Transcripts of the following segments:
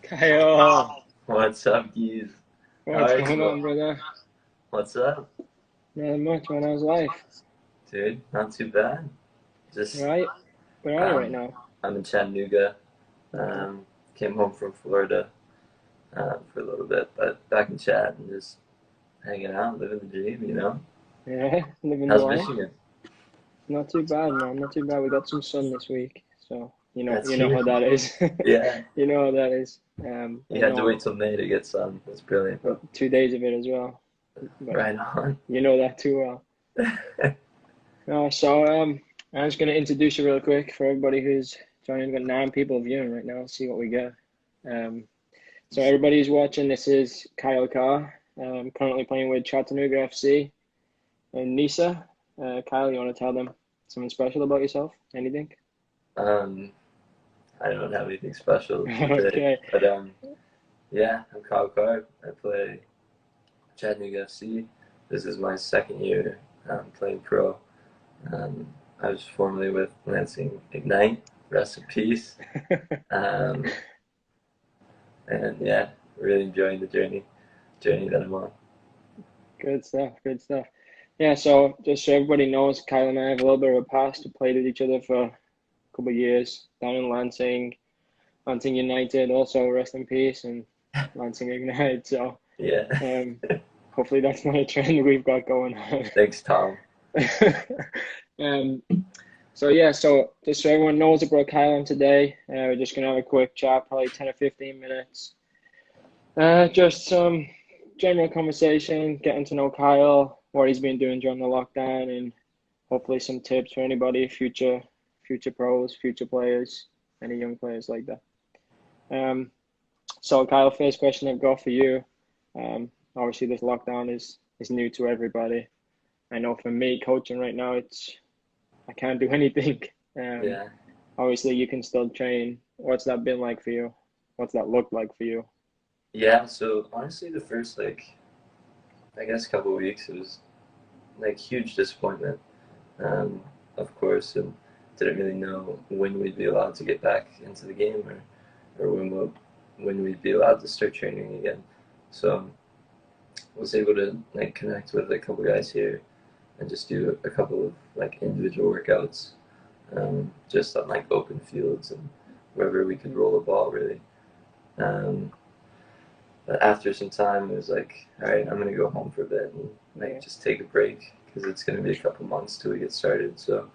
Kyle, What's up, Geese? How what's are you, going bro? on, brother? What's up, Not much, man. How's life? dude? Not too bad. Just Right? Where are you right um, now? I'm in Chattanooga. Okay. Um, Came home from Florida for a little bit, but back in Chat and just hanging out, living the dream. Yeah, living the How's life. Michigan? Not too bad, man. Not too bad. We got some sun this week, so That's you know here. how that is. Yeah, You know how that is. I you had to know wait till May to get sun. That's brilliant, bro. 2 days of it as well, but Right on. you know that too well. I'm just gonna introduce you real quick for everybody who's joining. We've got 9 people viewing right now. Let's see what we get. Um, So everybody who's watching, this is Kyle Carr, currently playing with Chattanooga FC and Nisa. Kyle, you want to tell them something special about yourself? Anything? um, I don't have anything special to say, Okay. but yeah, I'm Kyle Carr. I play Chattanooga FC. This is my second year playing pro. Um, I was formerly with Lansing Ignite. Rest in peace. Um, and yeah, really enjoying the journey that I'm on. Good stuff. Good stuff. Yeah. So just so everybody knows, Kyle and I have a little bit of a past. We played with each other for a couple of years down in Lansing United. Also, rest in peace and Lansing Ignite. So Yeah. um, hopefully that's not a trend we've got going on. Thanks, Tom. um, so just so everyone knows about Kylan today, we're just gonna have a quick chat, probably 10 or 15 minutes. Just some general conversation, getting to know Kyle, what he's been doing during the lockdown, and hopefully some tips for anybody, future pros, future players, any young players like that. Um, so Kyle, first question I've got for you. Obviously this lockdown is new to everybody. I know for me, coaching right now, I can't do anything. Um, Yeah. Obviously, you can still train. What's that been like for you? What's that looked like for you? Yeah, so honestly, the first, I guess, couple of weeks, it was like huge disappointment, um, of course, and didn't really know when we'd be allowed to get back into the game or when we'd be allowed to start training again. So was able to like connect with a couple guys here and just do a couple of like individual workouts, just on like open fields and wherever we could roll a ball really. Um, but after some time, it was like, all right, I'm gonna go home for a bit and like Yeah, just take a break because it's gonna be a couple months till we get started. So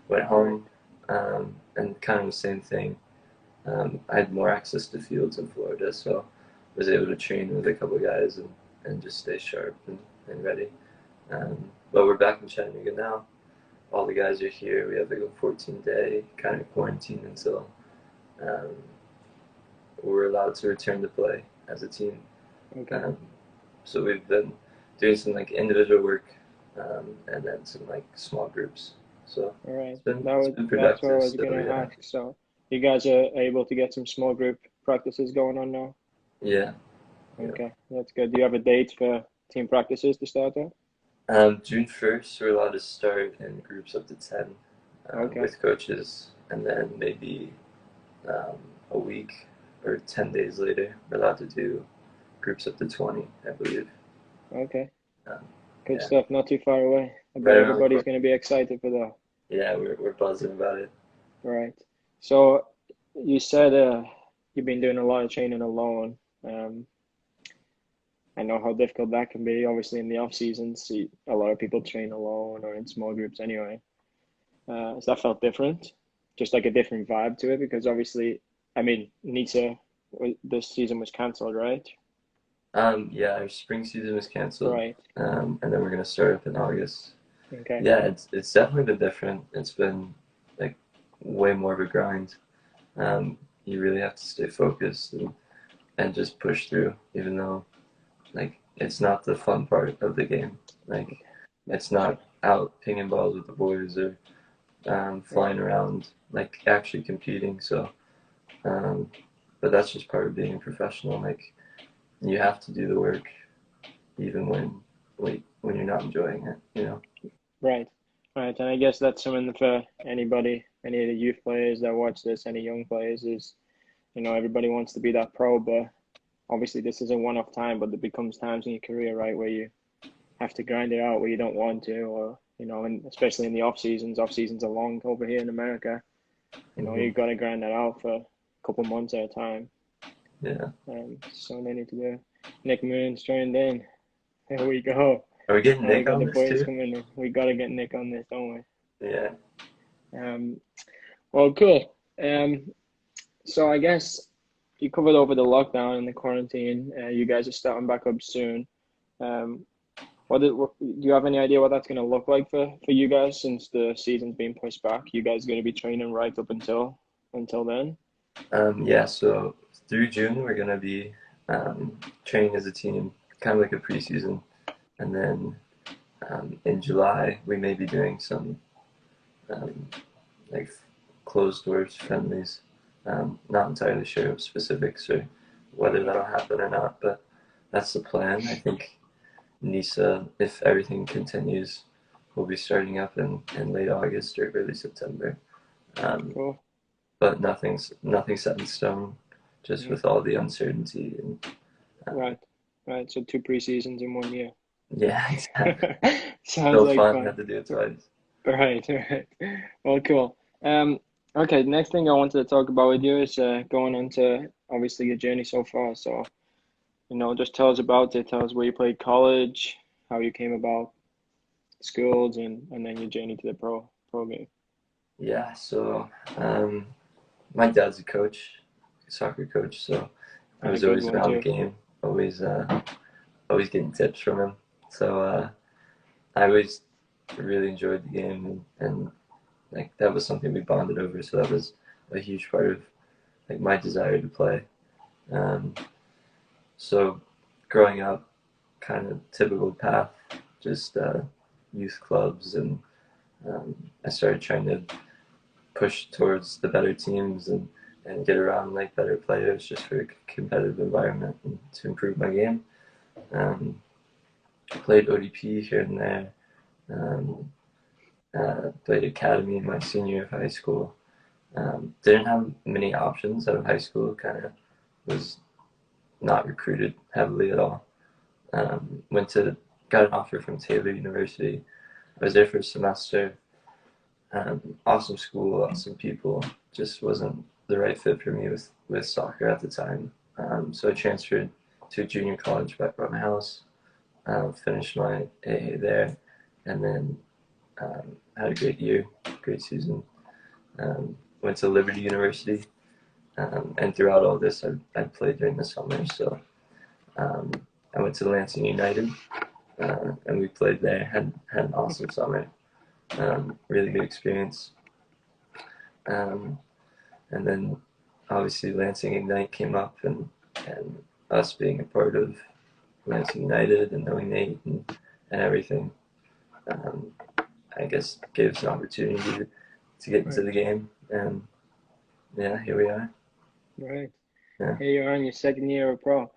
went right. home, and kind of the same thing. I had more access to fields in Florida, so was able to train with a couple of guys and just stay sharp and ready. But we're back in Chattanooga now. All the guys are here. We have like a 14-day kind of quarantine until um, we're allowed to return to play as a team. Okay. Um, so we've been doing some like individual work, and then some like small groups. So All right. it's been That's what I productive was still. gonna Yeah. ask. So you guys are able to get some small group practices going on now? Yeah. Yeah. Okay, that's good. Do you have a date for team practices to start at? June 1st, we're allowed to start in groups up to 10, Okay. with coaches, and then maybe um, a week or 10 days later, we're allowed to do groups up to 20, I believe. Okay. Um, Good yeah, stuff. Not too far away. I bet right around the everybody's corner. gonna be excited for that. Yeah, we're buzzing about it. Right. So you said you've been doing a lot of training alone. Um, I know how difficult that can be. Obviously, in the off season, see a lot of people train alone or in small groups anyway. Has that felt different? Just like a different vibe to it? Because obviously, I mean, Nisa, this season was cancelled, right? Yeah, our spring season was canceled, Right. and then we're gonna start up in August. Okay. Yeah, it's definitely been different. It's been like way more of a grind. You really have to stay focused and just push through, even though like it's not the fun part of the game. Like That's it's for sure. not out pinging balls with the boys or flying Right. around like actually competing. So, um, but that's just part of being a professional. Like you have to do the work even when you're not enjoying it. You know. Right. Right. And I guess that's something for anybody, any of the youth players that watch this, any young players, is everybody wants to be that pro, but obviously this is a one-off time, but there becomes times in your career, right, where you have to grind it out where you don't want to, or, and especially in the off seasons. Off seasons are long over here in America. You've got to grind that out for a couple months at a time. Yeah. So they need to do. Nick Moon's joined in. Here we go. Are we getting Nick we got on the this boys too? coming in. We got to get Nick on this, don't we? Yeah. Well, cool. So I guess you covered over the lockdown and the quarantine. You guys are starting back up soon. Do you have any idea what that's going to look like for you guys since the season's being pushed back? You guys going to be training right up until then? Yeah, so through June, we're going to be training as a team, kind of like a preseason. And then in July, we may be doing some like closed doors friendlies. Not entirely sure of specifics or whether that'll happen or not, but that's the plan. I think NISA, if everything continues, will be starting up in late August or early September. Cool. But nothing's set in stone, just with all the uncertainty. And Right. So 2 preseasons in 1 year. Yeah, exactly. Sounds so like fun. Had to do it twice. Right. Well, cool. Okay, next thing I wanted to talk about with you is going into obviously your journey so far. So, just tell us about it. Tell us where you played college, how you came about schools, and then your journey to the pro game. Yeah. So, my dad's a soccer coach. So I was always around the game, always getting tips from him. So I always really enjoyed the game, and like that was something we bonded over. So that was a huge part of like my desire to play. So growing up, kind of typical path, just youth clubs, and I started trying to push towards the better teams and get around like better players just for a competitive environment and to improve my game. Played ODP here and there. Played academy in my senior year of high school. Didn't have many options out of high school. Kind of was not recruited heavily at all. Got an offer from Taylor University. I was there for a semester. Awesome school, awesome people. Just wasn't the right fit for me with soccer at the time. So I transferred to a junior college back by my house. Finished my AA there, and then had a great year, great season. Went to Liberty University, and throughout all this, I played during the summer. So I went to Lansing United, and we played there. Had an awesome summer. Really good experience. And then obviously Lansing Ignite came up, and us being a part of Lansing United and knowing Nate and everything, I guess gave us an opportunity to get into the game, and yeah, here we are. Right. Yeah. Here you are in your second year of pro.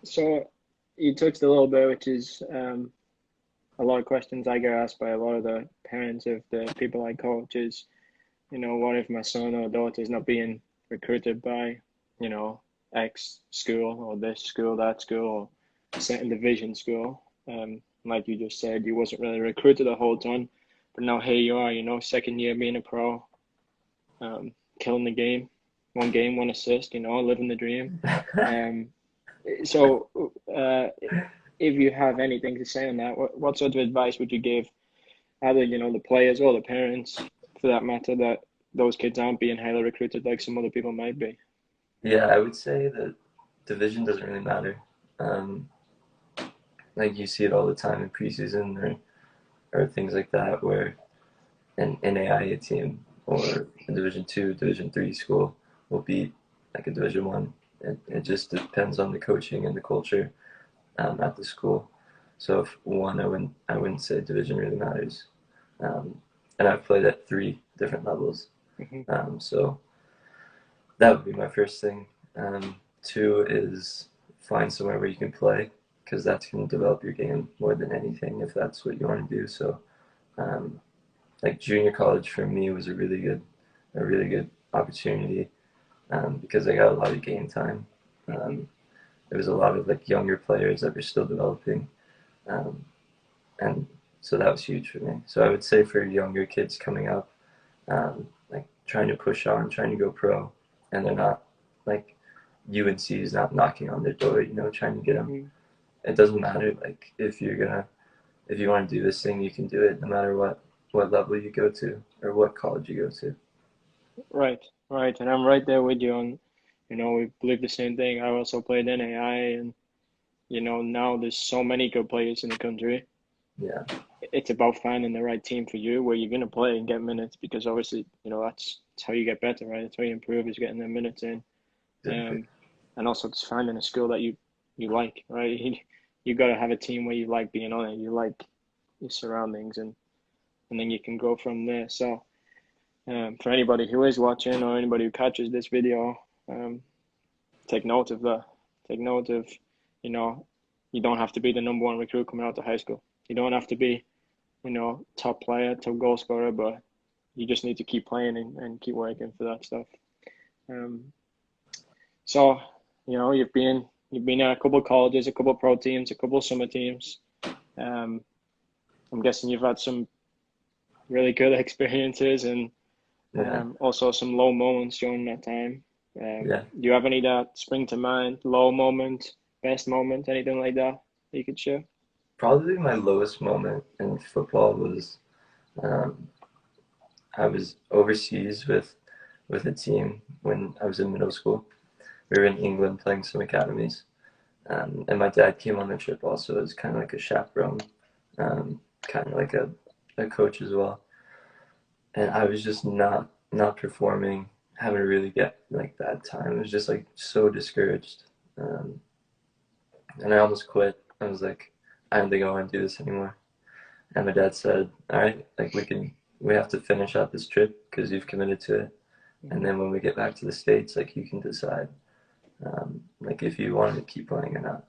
So you touched a little bit, which is a lot of questions I get asked by a lot of the parents of the people I coach is, what if my son or daughter is not being recruited by, X school or this school, that school, or a certain division school. Like you just said, you wasn't really recruited a whole ton, but now here you are, second year being a pro, killing the game, 1 game, 1 assist, living the dream. So if you have anything to say on that, what sort of advice would you give either, the players or the parents, for that matter, that those kids aren't being highly recruited like some other people might be? Yeah, I would say that division doesn't really matter. Like you see it all the time in preseason or things like that, where an NAIA team or a Division II, Division III school will beat like a Division I. It just depends on the coaching and the culture at the school. So if I wouldn't say division really matters. And I've played at 3 different levels. Mm-hmm. So that would be my first thing. 2 is find somewhere where you can play, because that's going to develop your game more than anything if that's what you want to do. So like junior college for me was a really good opportunity. because I got a lot of game time. Hmm. There was a lot of like younger players that were still developing, um, and so that was huge for me. So I would say for younger kids coming up, like trying to push on, trying to go pro, and they're not like UNC is not knocking on their door, trying to get them. Hmm. It doesn't matter. Like if you want to do this thing, you can do it no matter what level you go to or what college you go to. Right, right. And I'm right there with you on, we believe the same thing. I also played NAI, and now there's so many good players in the country. Yeah, It's about finding the right team for you where you're going to play and get minutes, because obviously, that's how you get better, right? That's how you improve, is getting the minutes in. exactly. Um, and also just finding a school that you like, right? You got to have a team where you like being on it, you like your surroundings, and then you can go from there. So, for anybody who is watching or anybody who catches this video, um, take note of that. Take note of, you know, you don't have to be the number one recruit coming out of high school. You don't have to be, top player, top goal scorer, but you just need to keep playing and keep working for that stuff. Um, so, you've been at a couple of colleges, a couple of pro teams, a couple of summer teams. Um, I'm guessing you've had some really good experiences, and Yeah, also some low moments during that time. yeah. Do you have any that spring to mind? Low moment, best moment, anything like that you could share? Probably my lowest moment in football was um, I was overseas with a team when I was in middle school. We were in England playing some academies, and my dad came on the trip also as kind of like a chaperone, kind of like a coach as well. And I was just not performing, having a really get like bad time. It was just like so discouraged, um, and I almost quit. I was like, I don't think I want to do this anymore. And my dad said, "All right, like we have to finish out this trip because you've committed to it, and Hmm. then when we get back to the States, like you can decide, like if you want to keep playing or not."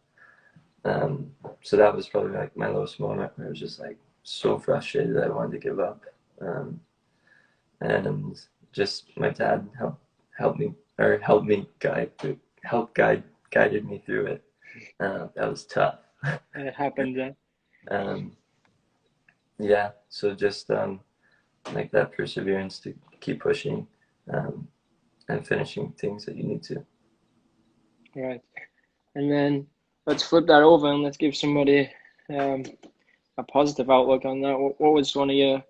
So that was probably like my lowest moment where I was just like so frustrated that I wanted to give up. Um, and just my dad helped me guided me through it. That was tough. It happens. um, yeah, so just like that perseverance to keep pushing um, and finishing things that you need to. Right. And then let's flip that over and let's give somebody um, a positive outlook on that. What was one of your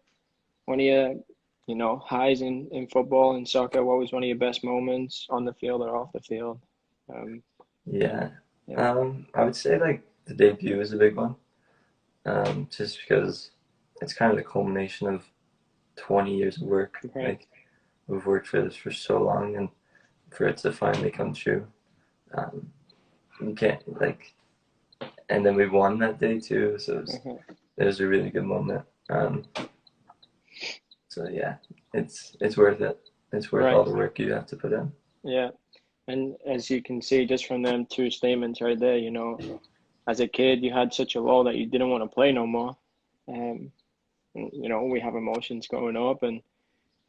highs in football and soccer? What was one of your best moments on the field or off the field? Um, Yeah, yeah. I would say like the debut is a big one, just because it's kind of the culmination of 20 years of work. Right. Like we've worked for this for so long, and for it to finally come true, um, you can't like. And then we won that day too, so Uh-huh. it was a really good moment. So yeah, it's worth it. It's worth all Right. the work you have to put in. Yeah. And as you can see just from them two statements right there, as a kid you had such a low that you didn't want to play no more. Um, we have emotions growing up, and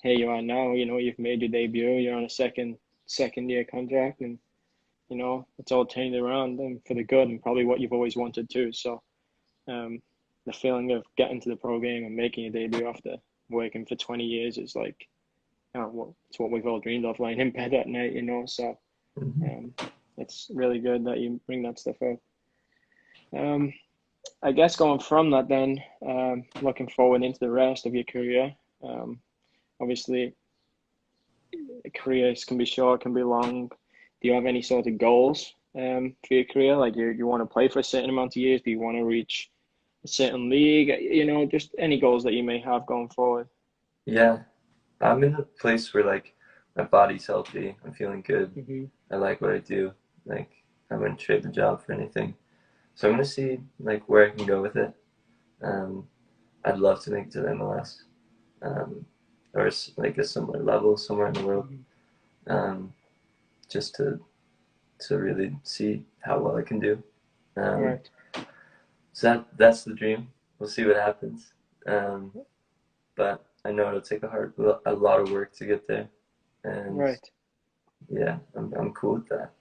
here you are now. You've made your debut. You're on a second year contract, and it's all turned around and for the good, and probably what you've always wanted too. So, um, the feeling of getting to the pro game and making your debut after working for 20 years is like, it's what we've all dreamed of, lying in bed at night. So, Mm-hmm. um, it's really good that you bring that stuff up. Um, I guess going from that, then, looking forward into the rest of your career. Um, Obviously, careers can be short, can be long. Do you have any sort of goals for your career? Like, you want to play for a certain amount of years? Do you want to reach a certain league? Just any goals that you may have going forward. Yeah, I'm in a place where like my body's healthy. I'm feeling good. Hmm. I like what I do. Like I wouldn't trade the job for anything. So I'm gonna see like where I can go with it. Um, I'd love to make it to the MLS, um, or like a similar level somewhere in the world, Hmm. um, just to really see how well I can do. Um, Right, so that's the dream. We'll see what happens. Um, but I know it'll take a lot of work to get there, and right. yeah, I'm cool with that.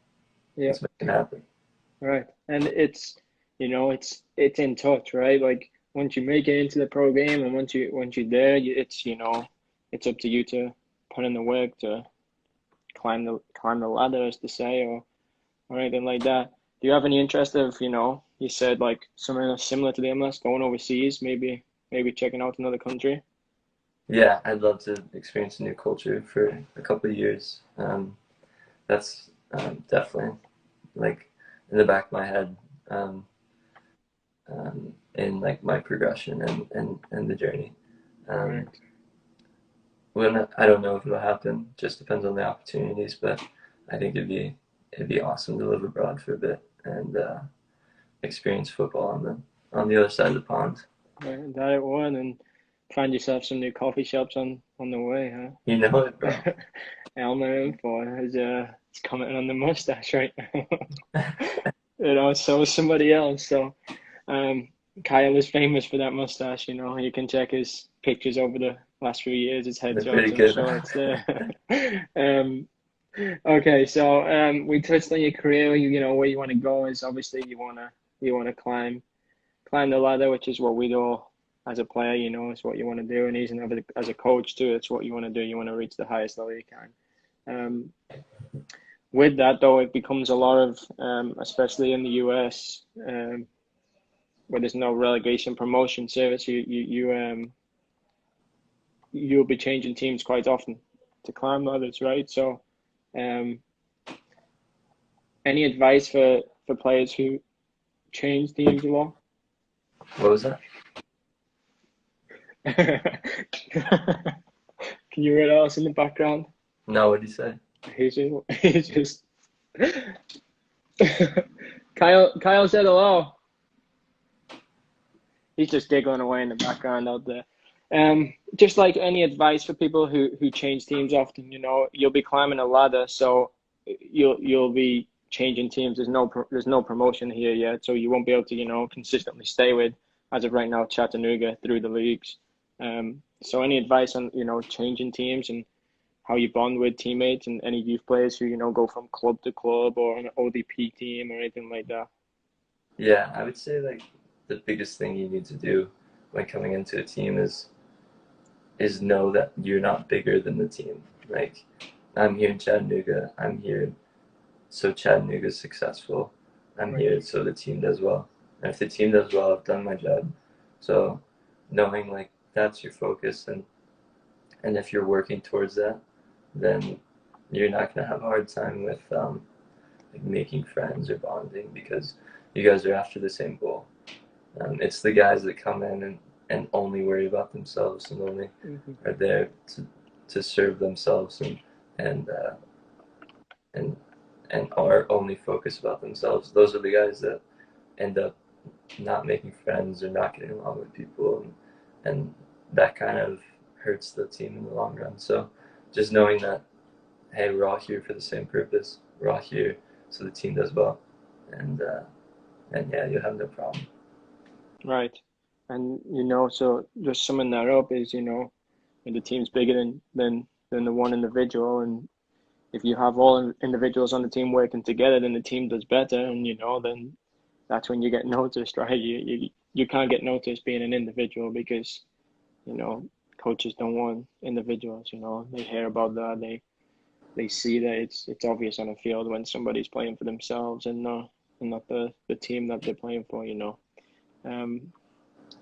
Yeah, Let's make it happen. right. And it's, it's in touch, right? Like once you make it into the pro game, and once you're there, it's, it's up to you to put in the work to climb the ladder, as to say, or anything like that. Do you have any interest of, you said like something similar to the MLS, going overseas, maybe checking out another country? Yeah, I'd love to experience a new culture for a couple of years. That's definitely like in the back of my head, um, in like my progression and the journey. Um, Right. when I don't know if it'll happen, just depends on the opportunities. But I think it'd be awesome to live abroad for a bit and experience football on the other side of the pond. Right. That it would, and find yourself some new coffee shops on the way, You know it, bro. huh? Elmer Info is commenting on the mustache right now. So is somebody else. So um, Kyle is famous for that mustache. You can check his pictures over the last few years, his They're headshots. pretty I'm good. sure it's there. um, okay, so we touched on your career. Where you want to go is obviously you wanna climb the ladder, which is what we do as a player. It's what you want to do, and even as a coach too, it's what you want to do. You want to reach the highest level you can. Um, with that, though, it becomes a lot of, especially in the US, where there's no relegation promotion service, you'll be changing teams quite often to climb ladders, right? So, um, any advice for players who change teams a lot? What was that? Can you hear it else in the background? No, what did you say? He's just Kyle said hello. He's just giggling away in the background out there. Just like any advice for people who change teams often, you'll be climbing a ladder, so you'll be changing teams. There's no promotion here yet, so you won't be able to consistently stay with, as of right now, Chattanooga through the leagues. So any advice on changing teams and how you bond with teammates and any youth players who go from club to club or an ODP team or anything like that? Yeah, I would say like the biggest thing you need to do when coming into a team is know that you're not bigger than the team. Like I'm here in Chattanooga, I'm here so Chattanooga's successful. I'm Right. here so the team does well. And if the team does well, I've done my job. So knowing like that's your focus and if you're working towards that, then you're not gonna have a hard time with like making friends or bonding because you guys are after the same goal. It's the guys that come in and only worry about themselves and only Mhm. are there to serve themselves and and and are only focused about themselves. Those are the guys that end up not making friends or not getting along with people, and that kind of hurts the team in the long run. So just knowing that, hey, we're all here for the same purpose. We're all here so the team does well, and uh, and yeah, you'll have no problem. Right. And so just summing that up is, the team's bigger than the one individual, and if you have all individuals on the team working together, then the team does better, and then that's when you get noticed, right? You can't get noticed being an individual because you know coaches don't want individuals. They hear about that, they see that it's obvious on the field when somebody's playing for themselves and not the team that they're playing for. Um,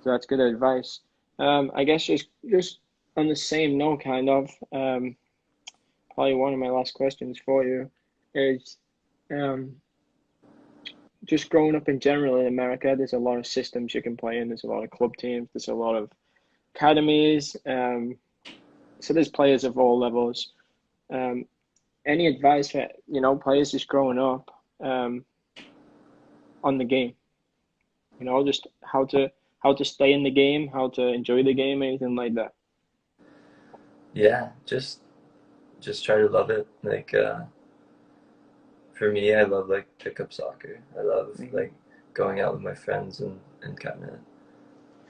So that's good advice. I guess just on the same note, kind of, probably one of my last questions for you is, um, just growing up in general in America. There's a lot of systems you can play in. There's a lot of club teams. There's a lot of academies. So there's players of all levels. Um, any advice for players just growing up, um, on the game? Just how to stay in the game, how to enjoy the game, anything like that. Yeah, just try to love it. Like for me, I love like pickup soccer. I love Hmm. like going out with my friends and kind of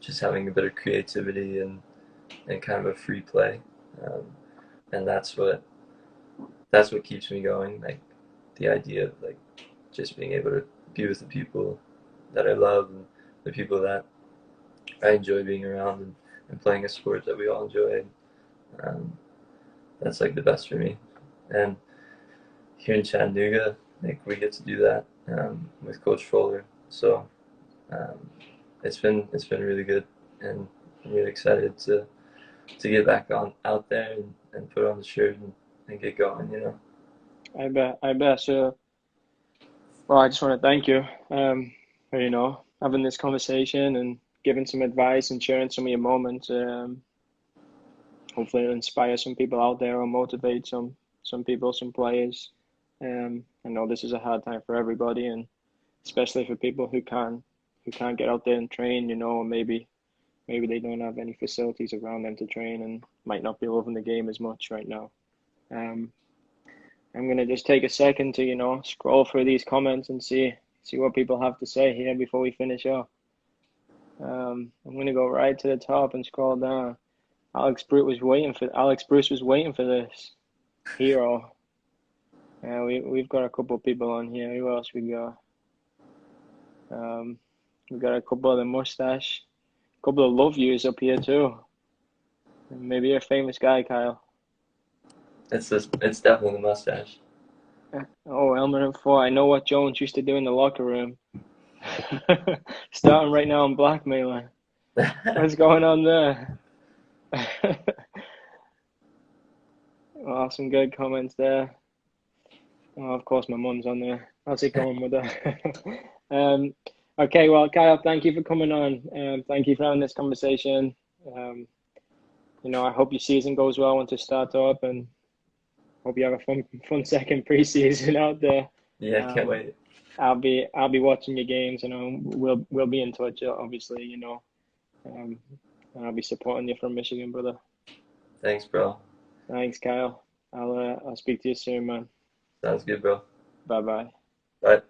just having a bit of creativity and kind of a free play. Um, and that's what keeps me going. Like the idea of like just being able to be with the people that I love and the people that I enjoy being around and playing a sport that we all enjoy. Um, that's like the best for me. And here in Chattanooga, like we get to do that with Coach Fuller. So um, it's been really good, and I'm really excited to get back on out there and put on the shirt and get going. You know. I bet. So, well, I just want to thank you, for, having this conversation and giving some advice and sharing some of your moments. Hopefully it'll inspire some people out there or motivate some people, some players. I know this is a hard time for everybody, and especially for people who can't get out there and train, or maybe they don't have any facilities around them to train and might not be loving the game as much right now. Um, I'm gonna just take a second to, scroll through these comments and see what people have to say here before we finish up. I'm gonna go right to the top and scroll down. Alex Bruce was waiting for this hero. We've got a couple of people on here. Who else we got? We got a couple of the mustache, a couple of love yous up here too. Maybe you're a famous guy, Kyle. It's definitely the mustache. Oh, Elmer and Four. I know what Jones used to do in the locker room. Starting right now on blackmailing. What's going on there? Oh, some good comments there. Oh, of course, my mum's on there. How's it going with her? Okay, well, Kyle, thank you for coming on. Thank you for having this conversation. Um, I hope your season goes well once it starts up, and hope you have a fun second preseason out there. Yeah, I can't wait. I'll be watching your games, and we'll be in touch, obviously, and I'll be supporting you from Michigan, brother. Thanks, bro. Thanks, Kyle. I'll speak to you soon, man. Sounds good, bro. Bye bye. Bye.